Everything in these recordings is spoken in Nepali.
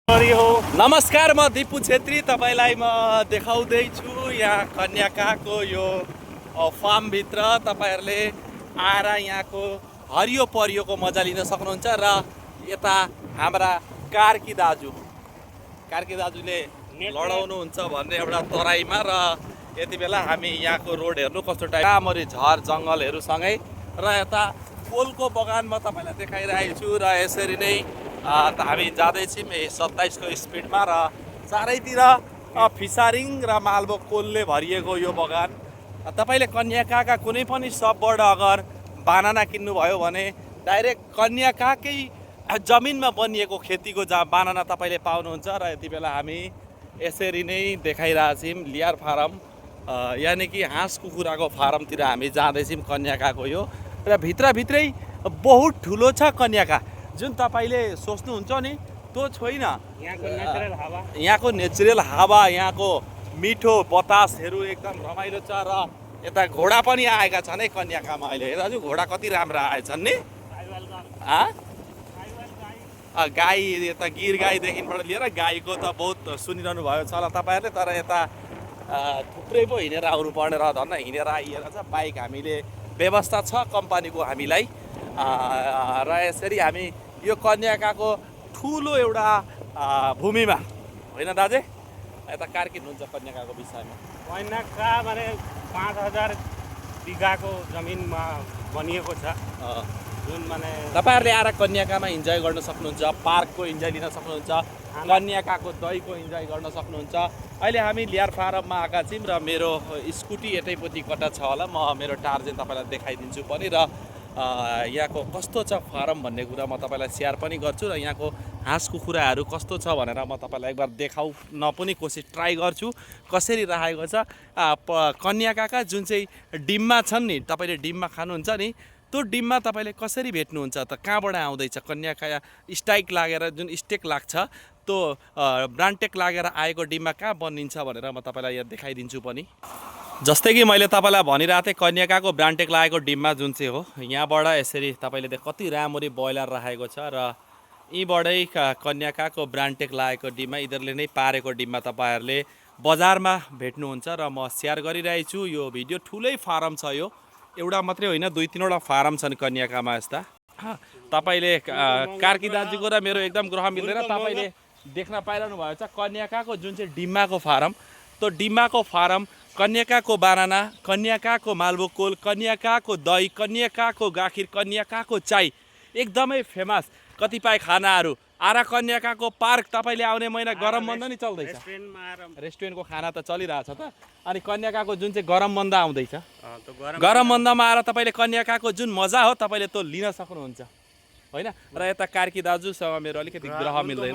नमस्कार, म दिपु छेत्री। तपाईलाई म देखाउँदैछु यहाँ कन्याकाको यो फार्मभित्र तपाईहरुले आएर यहाँको हरियो परियोको मजा लिन सक्नुहुन्छ। र यता हाम्रा कार्की दाजुले लडाउनुहुन्छ भन्ने एउटा तराईमा। र यति बेला हामी यहाँको रोड हेर्नु कस्तो टाइप राम्ररी झर जङ्गलहरू सँगै र यता कोलको बगान म तपाईलाई देखाइरहेको छु। र यसरी नै हामी जाँदैछौँ 27 को स्पिडमा र चारैतिर फिसारिङ र मालबो कोलले भरिएको यो बगान। तपाईले कन्याकाका कुनै पनि सबबाट अगर बानाना किन्नुभयो भने डाइरेक्ट कन्याकाकै जमिनमा बनिएको खेतीको बानाना तपाईले पाउनुहुन्छ। र यति बेला हामी यसरी नै देखाइरहेछौँ लियर फार्म, यानि कि हाँस कुखुराको फार्मतिर हामी जाँदैछौँ कन्याकाको यो। र भित्रभित्रै बहुत ठुलो छ कन्याका, जुन तपाईले सोच्नुहुन्छ नि त्यो छैन। यहाँको नेचुरल हावा, यहाँको मिठो बतासहरू एकदम रमाइलो छ। र यता घोडा पनि आएका छन् है कन्याकामा अहिले। दाजु घोडा कति राम्रा आएछन् नि। गाई, यता गिर गाईदेखिबाट लिएर गाईको त बहुत सुनिरहनु भयो छ होला तपाईहरुले। तर यता थुप्रै पो हिँडेर आउनु पर्ने र धन्न हिँडेर आइएर छ। बाइक हामीले व्यवस्था छ कम्पनीको हामीलाई। र यसरी हामी यो कन्याकाको ठुलो एउटा भूमिमा होइन दाजे, यता कार्की हुनुहुन्छ कन्याकाको विषयमा। कन्याका भने 5000 बिघाको जमिनमा बनिएको छ, जुन माने तपाईहरुले आएर कन्याकामा इन्जोय गर्न सक्नुहुन्छ, पार्कको इन्जोय लिन सक्नुहुन्छ, कन्याकाको दहीको इन्जोय गर्न सक्नुहुन्छ। अहिले हामी लियर फार्ममा आएका छौँ र मेरो स्कुटी यतैपट्टि कता छ होला, म मेरो टार्जेन तपाईलाई देखाइदिन्छु पनि। र यहाँको कस्तो छ फार्म भन्ने कुरा म तपाईलाई सेयर पनि गर्छु। र यहाँको हाँस कुखुराहरू कस्तो छ भनेर म तपाईलाई एकबार देखाउन पनि कोसिस ट्राई गर्छु कसरी राखेको छ। कन्याकाका जुन चाहिँ डिममा छन् नि, तपाईले डिममा खानुहुन्छ नि, त्यो डिममा तपाईले कसरी भेट्नुहुन्छ त, कहाँबाट आउँदैछ कन्याका स्टाइक लागेर जुन स्टेक लाग्छ त्यो ब्रान्टेक लागेर आएको डिममा कहाँ बनिन्छ भनेर म तपाईलाई यहाँ देखाइदिन्छु पनि। जस्तै कि मैले तपाईलाई भनिरहेको थिएँ कन्याकाको ब्रान्टेक लागेको डिममा जुन चाहिँ हो, यहाँबाट यसरी तपाईले कति राम्ररी बोइलर राखेको छ। र यहीँबाटै कन्याकाको ब्रान्टेक लागेको डिममा यिनीहरूले नै पारेको डिममा तपाईहरुले बजारमा भेट्नुहुन्छ। र म सेयर गरिरहेको छु। यो भिडियो ठुलै फार्म छ, यो एउटा मात्रै होइन, 2-3वटा फार्म छन् कन्याकामा यस्ता। तपाईले कार्की दाजुको र मेरो एकदम ग्रह मिल्दैन। तपाईले देख्न पाइरहनु भएको छ कन्याकाको जुन चाहिँ डिम्माको फार्म, त्यो डिम्माको फार्म, कन्याकाको बानाना, कन्याकाको मालबो कोल, कन्याकाको दही, कन्याकाको गाखिर, कन्याकाको चाय एकदमै फेमस कतिपय खानाहरू। आरा कन्याकाको पार्क तपाईले आउने महिना गरम बन्द नि चल्दैछ, रेस्टुरेन्टको खाना त चलिरहेछ त। अनि कन्याकाको जुन चाहिँ गरम बन्द आउँदैछ, गरम बन्दमा आएर तपाईले कन्याकाको जुन मजा हो तपाईले त्यो लिन सक्नुहुन्छ होइन। र यता कार्की दाजुसँग मेरो अलिकति ग्रह मिल्दैन,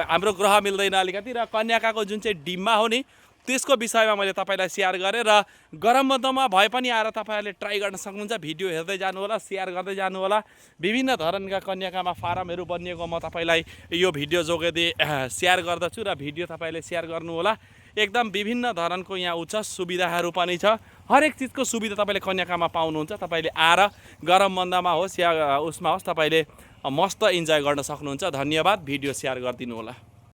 हाम्रो ग्रह मिल्दैन अलिकति। र कन्याकाको जुन चाहिँ डिममा हो नि, त्यसको विषयमा मैले तपाईलाई सेयर गरेँ। र गरम बन्दमा भए पनि आएर तपाईहरुले ट्राई गर्न सक्नुहुन्छ। भिडियो हेर्दै जानु होला, सेयर गर्दै जानु होला। विभिन्न धरनका कन्याकामा फार्महरू बनिएको म तपाईलाई यो भिडियो जोगेदी सेयर गर्दछु। र भिडियो तपाईले सेयर गर्नु होला। एकदम विभिन्न धरनको यहाँ उच्च सुविधाहरू पनि छ, हरेक चिजको सुविधा तपाईले कन्याकामा पाउनुहुन्छ। तपाईले आएर गरम बन्दमा होस् या उसमा होस्, तपाईले मस्त इन्जोय गर्न सक्नुहुन्छ। धन्यवाद। भिडियो सेयर गरिदिनु होला।